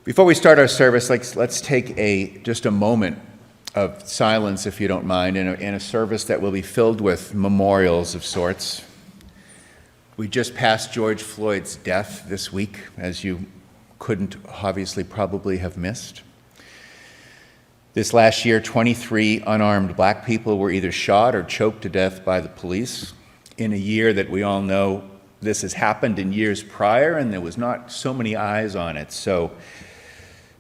Before we start our service, let's take just a moment of silence, if you don't mind, in a service that will be filled with memorials of sorts. We just passed George Floyd's death this week, as you couldn't obviously probably have missed. This last year, 23 unarmed black people were either shot or choked to death by the police in a year that we all know this has happened in years prior, and there was not so many eyes on it. So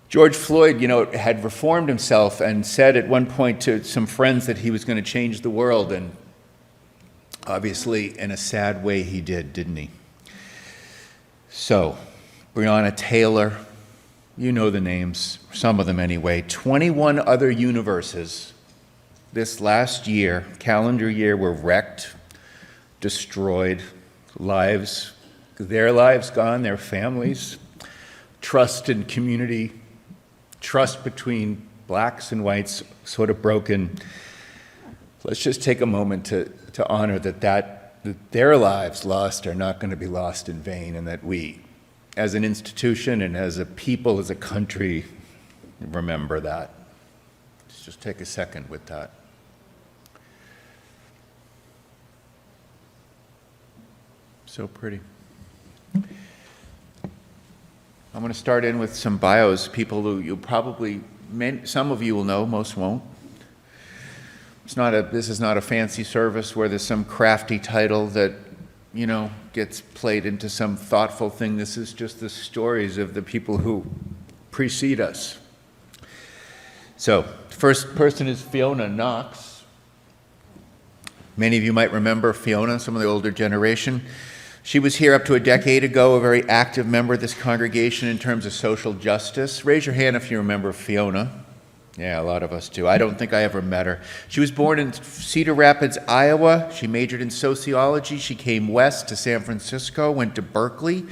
George Floyd, had reformed himself and said at one point to some friends that he was going to change the world, and obviously in a sad way he did, didn't he? So, Breonna Taylor, you know the names, some of them anyway, 21 other universes this last year, calendar year, were wrecked, destroyed, their lives gone, their families, trust in community, trust between blacks and whites sort of broken. Let's just take a moment to honor that their lives lost are not going to be lost in vain, and that we, as an institution and as a people, as a country, remember that. Let's just take a second with that. So pretty. I'm going to start in with some bios, people who you'll probably, some of you will know, most won't. This is not a fancy service where there's some crafty title that, gets played into some thoughtful thing. This is just the stories of the people who precede us. So, first person is Fiona Knox. Many of you might remember Fiona, some of the older generation. She was here up to a decade ago, a very active member of this congregation in terms of social justice. Raise your hand if you remember Fiona. Yeah, a lot of us do. I don't think I ever met her. She was born in Cedar Rapids, Iowa. She majored in sociology. She came west to San Francisco, went to Berkeley.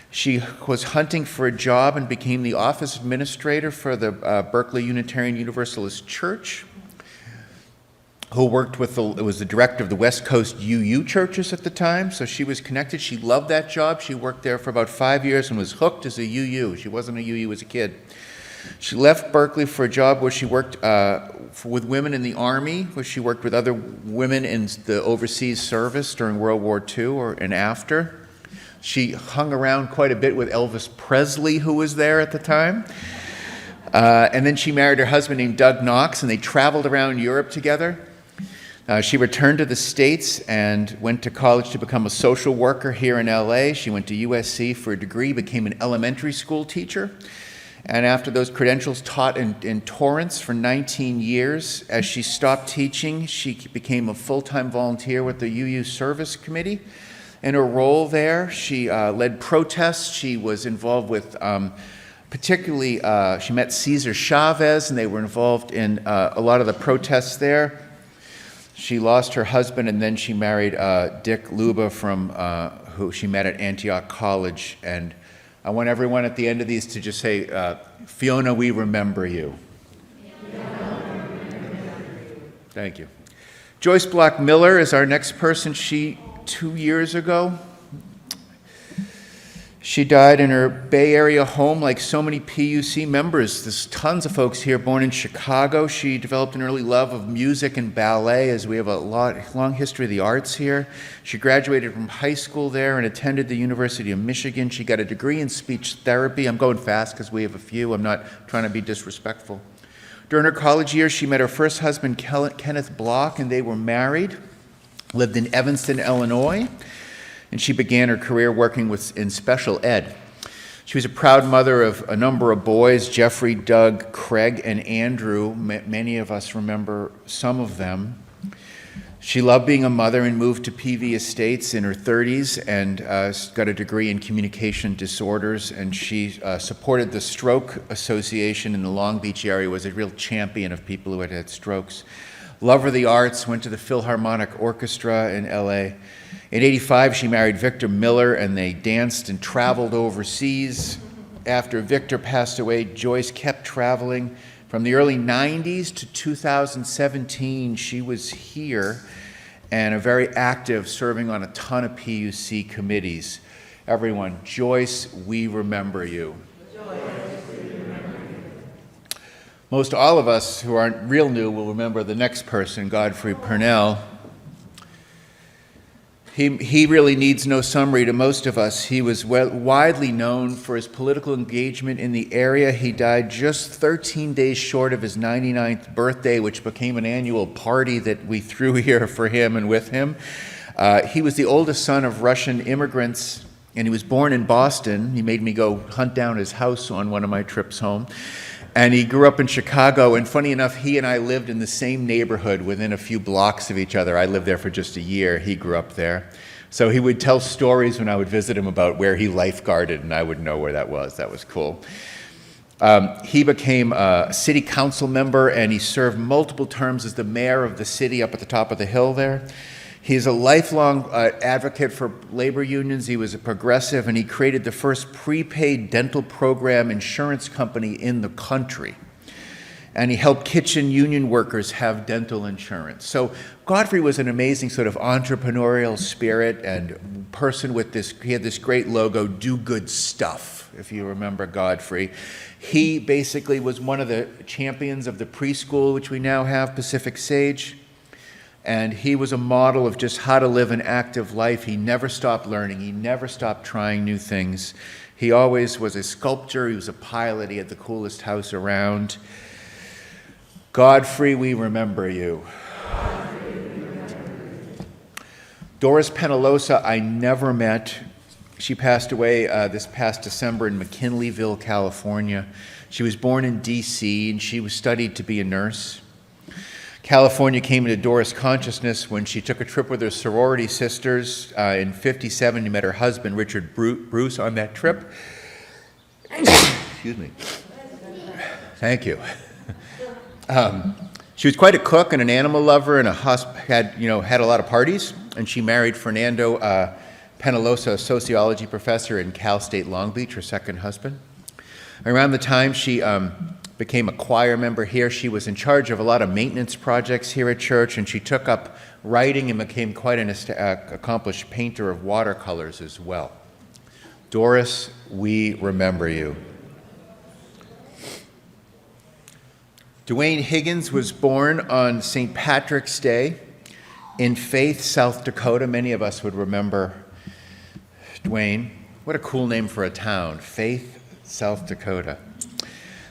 She was hunting for a job and became the office administrator for the Berkeley Unitarian Universalist Church, who was the director of the West Coast UU churches at the time, so she was connected. She loved that job. She worked there for about 5 years and was hooked as a UU. She wasn't a UU as a kid. She left Berkeley for a job where she worked with women in the Army, where she worked with other women in the overseas service during World War II and after. She hung around quite a bit with Elvis Presley, who was there at the time. And then she married her husband named Doug Knox, and they traveled around Europe together. She returned to the States and went to college to become a social worker here in LA. She went to USC for a degree, became an elementary school teacher, and after those credentials taught in Torrance for 19 years. As she stopped teaching, she became a full-time volunteer with the UU Service Committee. In her role there, she led protests. She was involved with particularly, she met Cesar Chavez, and they were involved in a lot of the protests there. She lost her husband, and then she married Dick Luba, who she met at Antioch College. And I want everyone at the end of these to just say, Fiona, we remember you. Thank you. Joyce Block Miller is our next person. 2 years ago, she died in her Bay Area home like so many PUC members. There's tons of folks here born in Chicago. She developed an early love of music and ballet, as we have a long history of the arts here. She graduated from high school there and attended the University of Michigan. She got a degree in speech therapy. I'm going fast because we have a few. I'm not trying to be disrespectful. During her college years, she met her first husband, Kenneth Block, and they were married, lived in Evanston, Illinois. And she began her career working in special ed. She was a proud mother of a number of boys, Jeffrey, Doug, Craig, and Andrew. Many of us remember some of them. She loved being a mother and moved to PV Estates in her 30s and got a degree in communication disorders. And she supported the Stroke Association in the Long Beach area, was a real champion of people who had had strokes. Lover of the arts, went to the Philharmonic Orchestra in LA. In '85, she married Victor Miller, and they danced and traveled overseas. After Victor passed away, Joyce kept traveling. From the early 90s to 2017, she was here and very active, serving on a ton of PUC committees. Everyone, Joyce, we remember you. Joyce, we remember you. Most all of us who aren't real new will remember the next person, Godfrey Purnell. He really needs no summary to most of us. He was widely known for his political engagement in the area. He died just 13 days short of his 99th birthday, which became an annual party that we threw here for him and with him. He was the oldest son of Russian immigrants, and he was born in Boston. He made me go hunt down his house on one of my trips home. And he grew up in Chicago, and funny enough, he and I lived in the same neighborhood within a few blocks of each other. I lived there for just a year. He grew up there. So he would tell stories when I would visit him about where he lifeguarded, and I would know where that was. That was cool. He became a city council member, and he served multiple terms as the mayor of the city up at the top of the hill there. He's a lifelong advocate for labor unions. He was a progressive, and he created the first prepaid dental program insurance company in the country. And he helped kitchen union workers have dental insurance. So Godfrey was an amazing sort of entrepreneurial spirit and person with this, he had this great logo, "Do Good Stuff," if you remember Godfrey. He basically was one of the champions of the preschool, which we now have, Pacific Sage. And he was a model of just how to live an active life. He never stopped learning. He never stopped trying new things. He always was a sculptor. He was a pilot. He had the coolest house around. Godfrey, we remember you. Doris Penalosa, I never met. She passed away this past December in McKinleyville, California. She was born in D.C., and she was studied to be a nurse. California came into Doris' consciousness when she took a trip with her sorority sisters. In '57, she met her husband, Richard Bruce, on that trip. Excuse me. Thank you. She was quite a cook and an animal lover, and had a lot of parties. And she married Fernando Penalosa, a sociology professor in Cal State Long Beach, her second husband. Around the time she became a choir member here, she was in charge of a lot of maintenance projects here at church, and she took up writing and became quite an accomplished painter of watercolors as well. Doris, we remember you. Dwayne Higgins was born on St. Patrick's Day in Faith, South Dakota. Many of us would remember Dwayne. What a cool name for a town, Faith, South Dakota.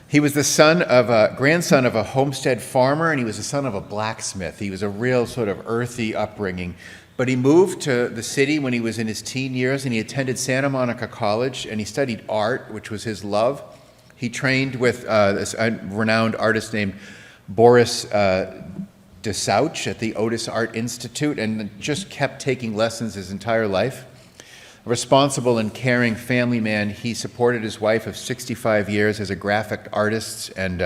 He was the grandson of a homestead farmer, and he was the son of a blacksmith. He was a real sort of earthy upbringing. But he moved to the city when he was in his teen years, and he attended Santa Monica College, and he studied art, which was his love. He trained with this renowned artist named Boris Desouch at the Otis Art Institute, and just kept taking lessons his entire life. A responsible and caring family man, he supported his wife of 65 years as a graphic artist and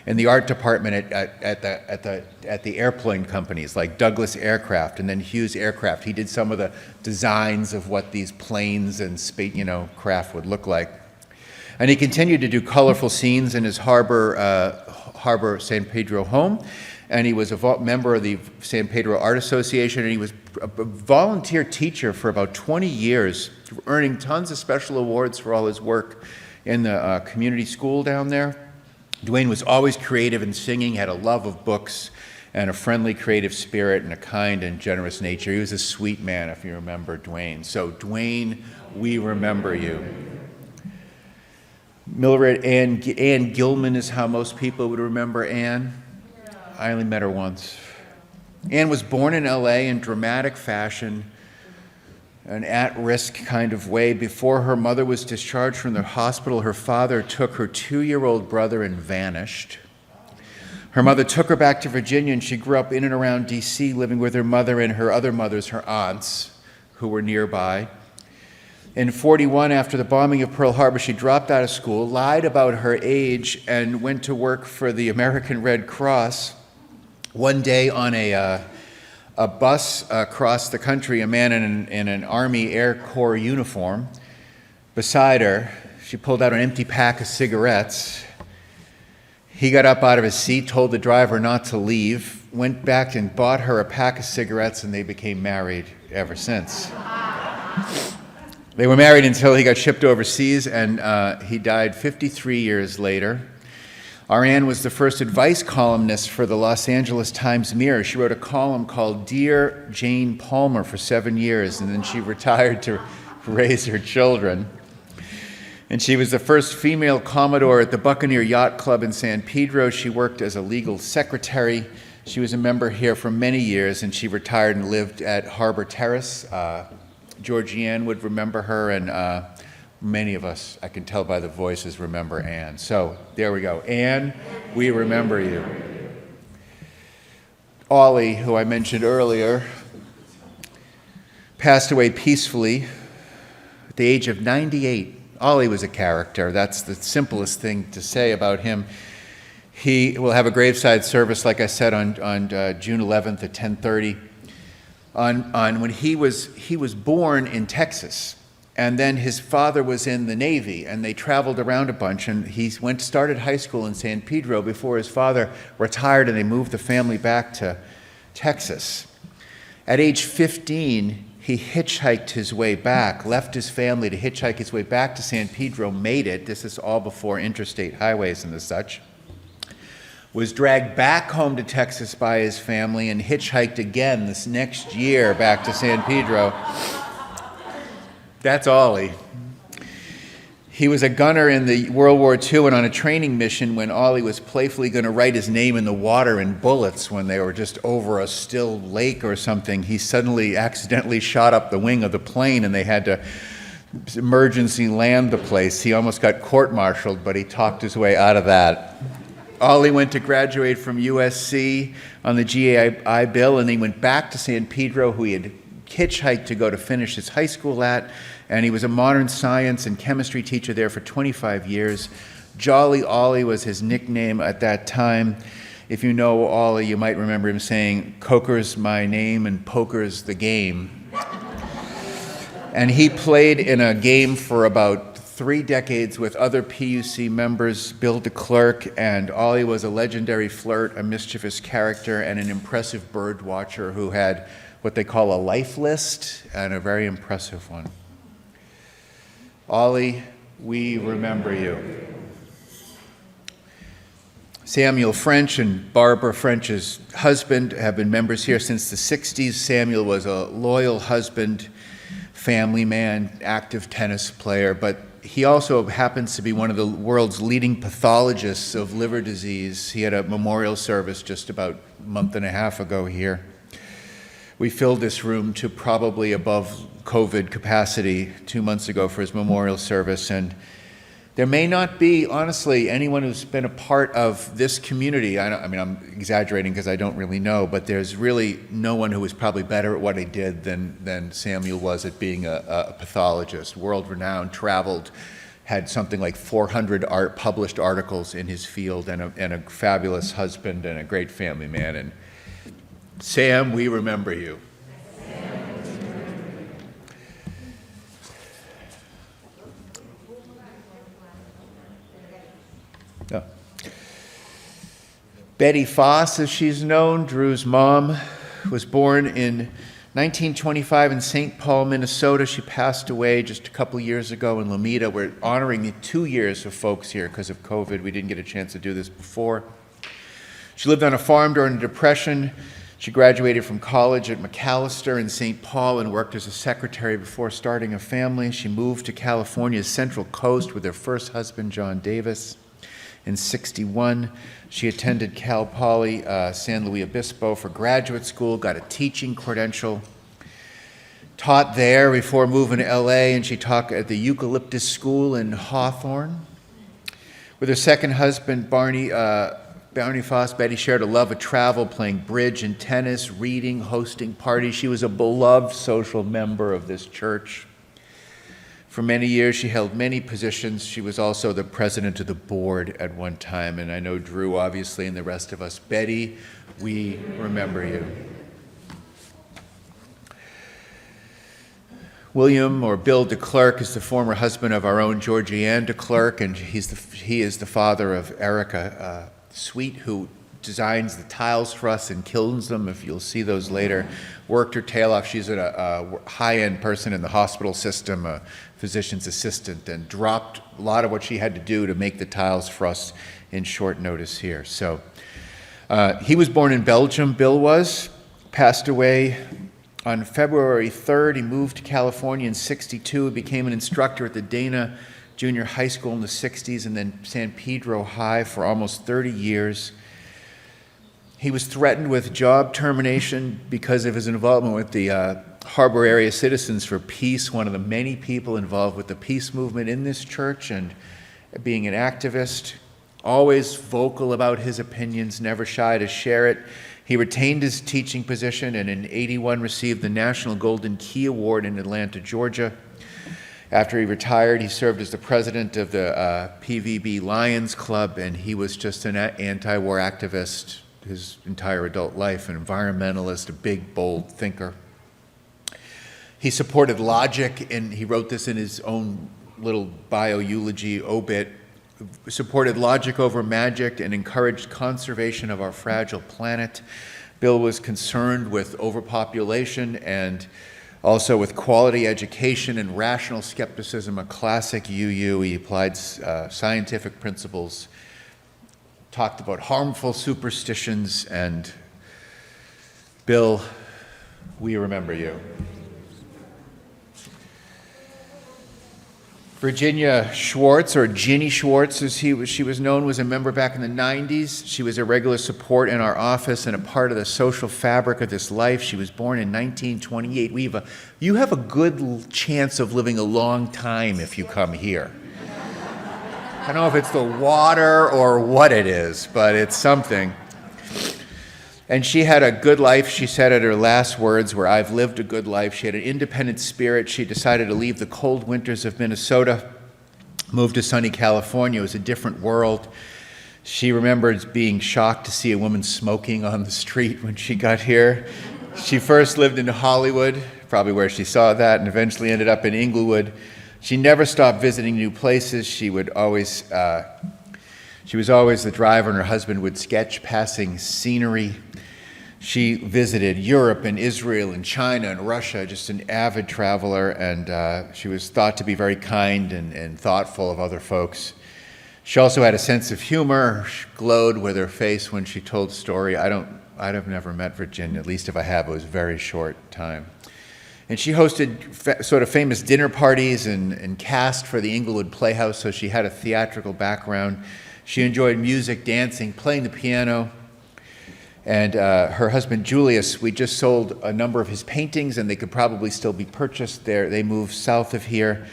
in the art department at the airplane companies like Douglas Aircraft and then Hughes Aircraft. He did some of the designs of what these planes and craft would look like. And he continued to do colorful scenes in his Harbor San Pedro home. And he was a member of the San Pedro Art Association, and he was a volunteer teacher for about 20 years, earning tons of special awards for all his work in the community school down there. Dwayne was always creative in singing, had a love of books, and a friendly, creative spirit, and a kind and generous nature. He was a sweet man, if you remember Dwayne. So, Dwayne, we remember you. Mildred Ann Gilman is how most people would remember Ann. I only met her once. Anne was born in LA in dramatic fashion, an at-risk kind of way. Before her mother was discharged from the hospital, her father took her 2-year-old brother and vanished. Her mother took her back to Virginia, and she grew up in and around D.C., living with her mother and her other mothers, her aunts, who were nearby. In '41, after the bombing of Pearl Harbor, she dropped out of school, lied about her age, and went to work for the American Red Cross. One day on a bus across the country, a man in an Army Air Corps uniform, beside her, she pulled out an empty pack of cigarettes. He got up out of his seat, told the driver not to leave, went back and bought her a pack of cigarettes, and they became married ever since. They were married until he got shipped overseas, and he died 53 years later. Our Ann was the first advice columnist for the Los Angeles Times-Mirror. She wrote a column called Dear Jane Palmer for 7 years, and then she retired to raise her children. And she was the first female Commodore at the Buccaneer Yacht Club in San Pedro. She worked as a legal secretary. She was a member here for many years, and she retired and lived at Harbor Terrace. Georgianne would remember her, and many of us, I can tell by the voices, remember Ann. So there we go. Ann, we remember you. Ollie, who I mentioned earlier, passed away peacefully at the age of 98. Ollie was a character. That's the simplest thing to say about him. He will have a graveside service, like I said, on June 11th at 10:30. On when he was born in Texas, and then his father was in the Navy, and they traveled around a bunch. And he started high school in San Pedro before his father retired, and they moved the family back to Texas. At age 15, he hitchhiked his way back, left his family to hitchhike his way back to San Pedro, made it. This is all before interstate highways and the such. Was dragged back home to Texas by his family and hitchhiked again this next year back to San Pedro. That's Ollie. He was a gunner in the World War II and on a training mission when Ollie was playfully going to write his name in the water in bullets when they were just over a still lake or something. He suddenly accidentally shot up the wing of the plane and they had to emergency land the place. He almost got court-martialed, but he talked his way out of that. Ollie went to graduate from USC on the GI Bill, and he went back to San Pedro, who he had hitchhiked to go to finish his high school at, and he was a modern science and chemistry teacher there for 25 years. Jolly Ollie was his nickname at that time. If you know Ollie, you might remember him saying, "Coker's my name and poker's the game." And he played in a game for about 3 decades with other PUC members, Bill DeClercq, and Ollie was a legendary flirt, a mischievous character, and an impressive bird watcher who had what they call a life list, and a very impressive one. Ollie, we remember you. Samuel French and Barbara French's husband have been members here since the 60s. Samuel was a loyal husband, family man, active tennis player, but he also happens to be one of the world's leading pathologists of liver disease. He had a memorial service just about a month and a half ago here. We filled this room to probably above COVID capacity 2 months ago for his memorial service, and there may not be, honestly, anyone who's been a part of this community. I'm exaggerating because I don't really know, but there's really no one who was probably better at what he did than Samuel was at being a pathologist. World-renowned, traveled, had something like 400 published articles in his field, and a fabulous husband and a great family man. And Sam, we remember you. Oh. Betty Foss, as she's known, Drew's mom, was born in 1925 in St. Paul, Minnesota. She passed away just a couple years ago in Lomita. We're honoring the 2 years of folks here because of COVID. We didn't get a chance to do this before. She lived on a farm during the Depression. She graduated from college at Macalester in St. Paul and worked as a secretary before starting a family. She moved to California's Central Coast with her first husband, John Davis. In '61, she attended Cal Poly San Luis Obispo for graduate school, got a teaching credential, taught there before moving to LA, and she taught at the Eucalyptus School in Hawthorne. With her second husband, Barney Foss, Betty shared a love of travel, playing bridge and tennis, reading, hosting parties. She was a beloved social member of this church. For many years, she held many positions. She was also the president of the board at one time, and I know Drew, obviously, and the rest of us. Betty, we remember you. William, or Bill DeClercq, is the former husband of our own Georgianne DeClercq, and he is the father of Erica Sweet, who designs the tiles for us and kilns them, if you'll see those later. Worked her tail off. She's a high-end person in the hospital system, a physician's assistant, and dropped a lot of what she had to do to make the tiles for us in short notice here. So he was born in Belgium, Bill was, passed away on February 3rd. He moved to California in '62. He became an instructor at the Dana Junior High School in the '60s and then San Pedro High for almost 30 years. He was threatened with job termination because of his involvement with the Harbor Area Citizens for Peace, one of the many people involved with the peace movement in this church, and being an activist, always vocal about his opinions, never shy to share it. He retained his teaching position and in '81 received the National Golden Key Award in Atlanta, Georgia. After he retired, he served as the president of the PVB Lions Club, and he was just an anti-war activist his entire adult life, an environmentalist, a big, bold thinker. He supported logic, and he wrote this in his own little bio-eulogy obit, supported logic over magic and encouraged conservation of our fragile planet. Bill was concerned with overpopulation and also with quality education and rational skepticism, a classic UU. He applied scientific principles, talked about harmful superstitions, and Bill, we remember you. Virginia Schwartz, or Ginny Schwartz as she was known, was a member back in the '90s. She was a regular support in our office and a part of the social fabric of this life. She was born in 1928. You have a good chance of living a long time if you come here. I don't know if it's the water or what it is, but it's something. And she had a good life. She said at her last words were, "I've lived a good life." She had an independent spirit. She decided to leave the cold winters of Minnesota, moved to sunny California. It was a different world. She remembers being shocked to see a woman smoking on the street when she got here. She first lived in Hollywood, probably where she saw that, and eventually ended up in Inglewood. She never stopped visiting new places. She was always the driver, and her husband would sketch passing scenery. She visited Europe and Israel and China and Russia, just an avid traveler, and she was thought to be very kind and thoughtful of other folks. She also had a sense of humor. She glowed with her face when she told a story. I'd have never met Virginia, at least if I have, it was a very short time. And she hosted sort of famous dinner parties and cast for the Inglewood Playhouse, so she had a theatrical background. She enjoyed music, dancing, playing the piano. And her husband, Julius, we just sold a number of his paintings, and they could probably still be purchased there. They moved south of here,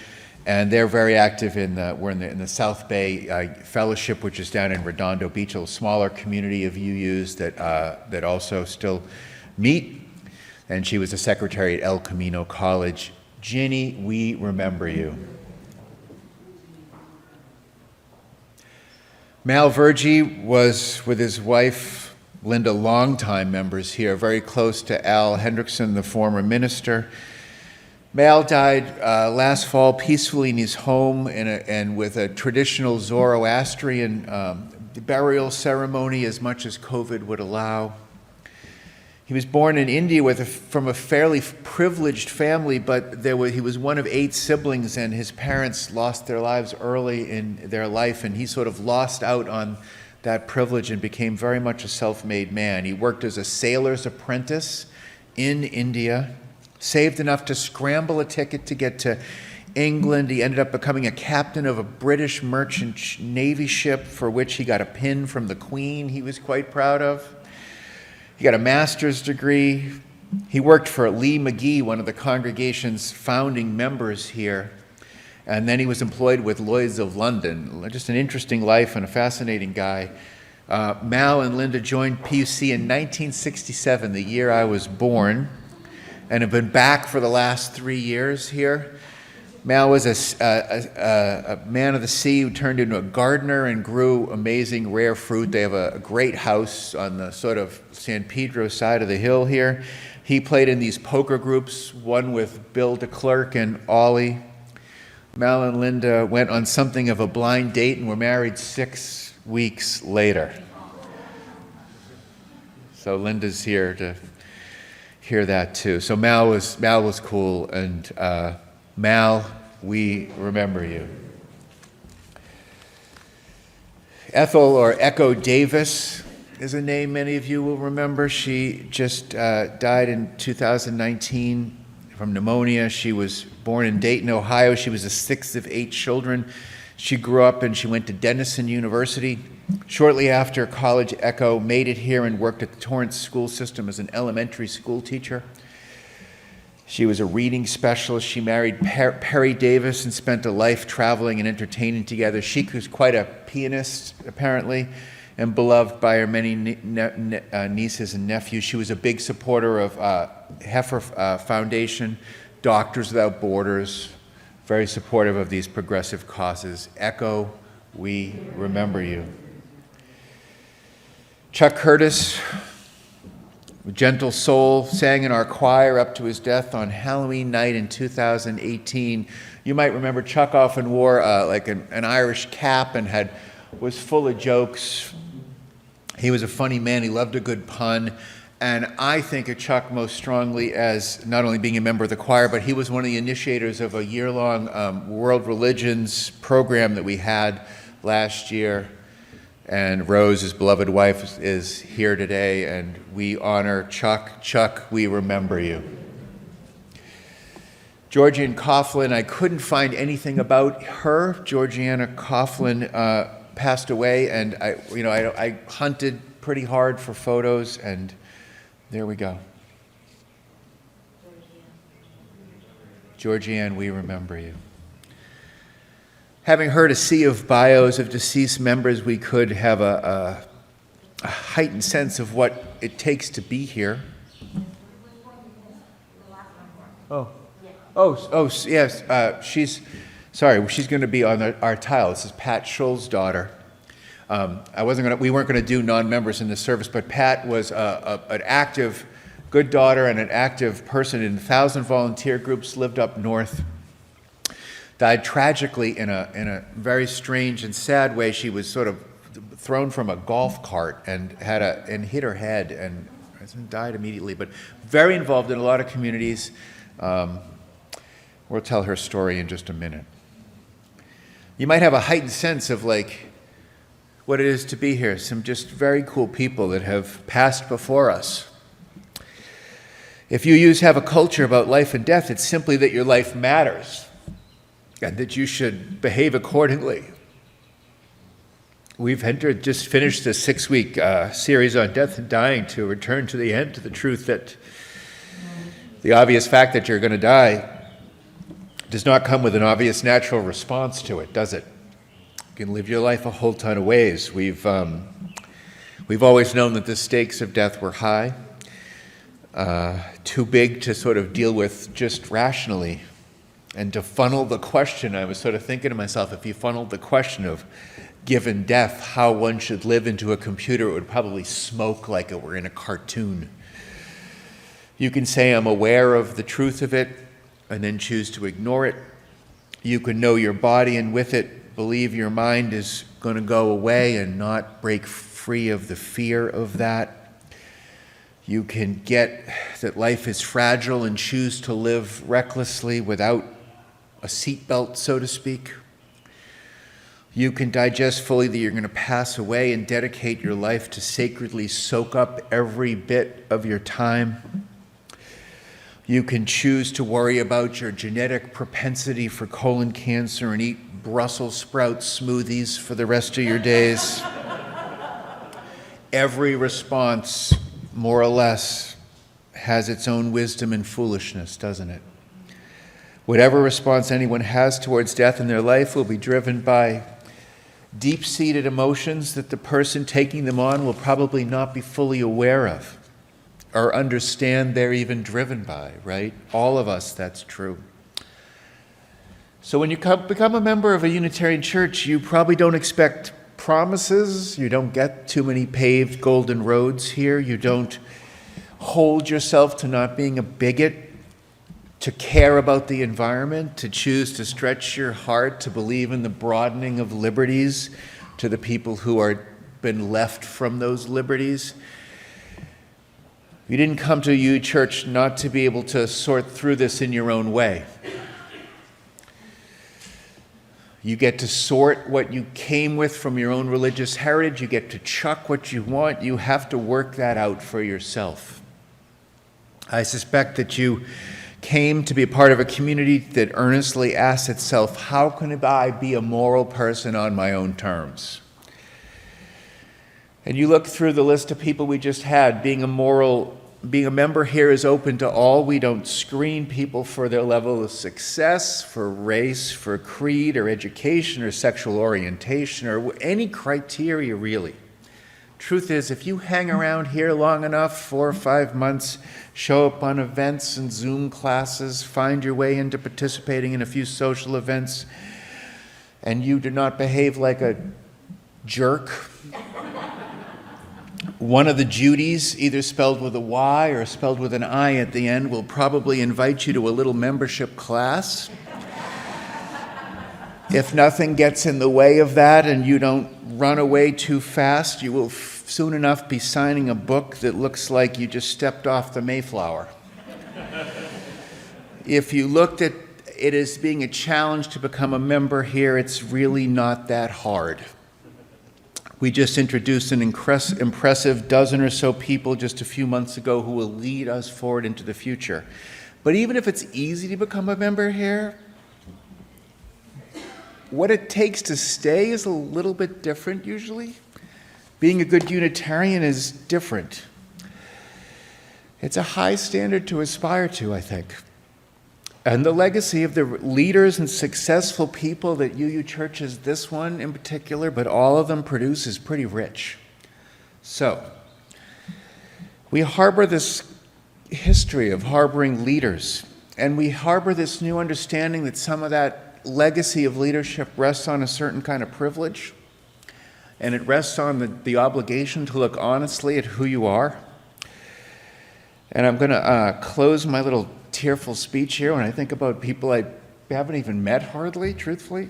and they're very active we're in the South Bay Fellowship, which is down in Redondo Beach, a smaller community of UUs that also still meet. And she was a secretary at El Camino College. Ginny, we remember you. Mal Vergy was, with his wife, Linda, longtime members here, very close to Al Hendrickson, the former minister. Mal died last fall peacefully in his home and with a traditional Zoroastrian burial ceremony, as much as COVID would allow. He was born in India from a fairly privileged family, but he was one of 8 siblings, and his parents lost their lives early in their life, and he sort of lost out on that privilege and became very much a self-made man. He worked as a sailor's apprentice in India, saved enough to scramble a ticket to get to England. He ended up becoming a captain of a British merchant navy ship, for which he got a pin from the Queen he was quite proud of. He got a master's degree. He worked for Lee McGee, one of the congregation's founding members here. And then he was employed with Lloyd's of London. Just an interesting life and a fascinating guy. Mal and Linda joined PUC in 1967, the year I was born, and have been back for the last 3 years here. Mal was a man of the sea who turned into a gardener and grew amazing rare fruit. They have a great house on the sort of San Pedro side of the hill here. He played in these poker groups, one with Bill DeClerc and Ollie. Mal and Linda went on something of a blind date and were married 6 weeks later. So Linda's here to hear that too. So Mal was cool, and Mal, we remember you. Ethel, or Echo Davis, is a name many of you will remember. She just died in 2019 from pneumonia. She was born in Dayton, Ohio. She was the sixth of 8 children. She grew up and she went to Denison University. Shortly after college, Echo made it here and worked at the Torrance school system as an elementary school teacher. She was a reading specialist. She married Perry Davis and spent a life traveling and entertaining together. She was quite a pianist, apparently, and beloved by her many nieces and nephews. She was a big supporter of Heifer Foundation, Doctors Without Borders, very supportive of these progressive causes. Echo, we remember you. Chuck Curtis, a gentle soul, sang in our choir up to his death on Halloween night in 2018. You might remember Chuck often wore like an Irish cap and was full of jokes. He was a funny man. He loved a good pun. And I think of Chuck most strongly as not only being a member of the choir, but he was one of the initiators of a year-long world religions program that we had last year. And Rose, his beloved wife, is here today, and we honor Chuck. Chuck, we remember you. Georgianne Coughlin, I couldn't find anything about her. Georgiana Coughlin passed away, and I hunted pretty hard for photos, and there we go. Georgianne, we remember you. Having heard a sea of bios of deceased members, we could have a heightened sense of what it takes to be here. Yes. She's going to be on our tile. This is Pat Schull's daughter. We weren't going to do non-members in the service, but Pat was an active, good daughter and an active person in 1,000 volunteer groups, lived up north. Died tragically in a very strange and sad way. She was sort of thrown from a golf cart and hit her head and died immediately. But very involved in a lot of communities. We'll tell her story in just a minute. You might have a heightened sense of like what it is to be here. Some just very cool people that have passed before us. If you have a culture about life and death, it's simply that your life matters, and that you should behave accordingly. We've just finished a 6-week series on death and dying to return to the end, to the truth that the obvious fact that you're going to die does not come with an obvious natural response to it, does it? You can live your life a whole ton of ways. We've always known that the stakes of death were high, too big to sort of deal with just rationally. And to funnel the question, I was sort of thinking to myself, if you funneled the question of, given death, how one should live into a computer, it would probably smoke like it were in a cartoon. You can say, I'm aware of the truth of it, and then choose to ignore it. You can know your body, and with it, believe your mind is going to go away and not break free of the fear of that. You can get that life is fragile and choose to live recklessly without a seatbelt, so to speak. You can digest fully that you're going to pass away and dedicate your life to sacredly soak up every bit of your time. You can choose to worry about your genetic propensity for colon cancer and eat Brussels sprout smoothies for the rest of your days. Every response, more or less, has its own wisdom and foolishness, doesn't it? Whatever response anyone has towards death in their life will be driven by deep-seated emotions that the person taking them on will probably not be fully aware of or understand they're even driven by, right? All of us, that's true. So when you become a member of a Unitarian church, you probably don't expect promises. You don't get too many paved golden roads here. You don't hold yourself to not being a bigot, to care about the environment, to choose to stretch your heart, to believe in the broadening of liberties to the people who are been left from those liberties. You didn't come to UU Church not to be able to sort through this in your own way. You get to sort what you came with from your own religious heritage. You get to chuck what you want. You have to work that out for yourself. I suspect that you came to be a part of a community that earnestly asks itself, how can I be a moral person on my own terms? And you look through the list of people we just had. Being a member here is open to all. We don't screen people for their level of success, for race, for creed, or education, or sexual orientation, or any criteria, really. Truth is, if you hang around here long enough, 4 or 5 months, show up on events and Zoom classes, find your way into participating in a few social events, and you do not behave like a jerk, one of the Judys, either spelled with a Y or spelled with an I at the end, will probably invite you to a little membership class. If nothing gets in the way of that and you don't run away too fast, you will soon enough be signing a book that looks like you just stepped off the Mayflower. If you looked at it as being a challenge to become a member here, it's really not that hard. We just introduced an impressive dozen or so people just a few months ago who will lead us forward into the future. But even if it's easy to become a member here, what it takes to stay is a little bit different usually. Being a good Unitarian is different. It's a high standard to aspire to, I think. And the legacy of the leaders and successful people that UU Churches, this one in particular, but all of them produce, is pretty rich. So, we harbor this history of harboring leaders, and we harbor this new understanding that some of that legacy of leadership rests on a certain kind of privilege, and it rests on the obligation to look honestly at who you are. And I'm going to close my little tearful speech here when I think about people I haven't even met hardly, truthfully.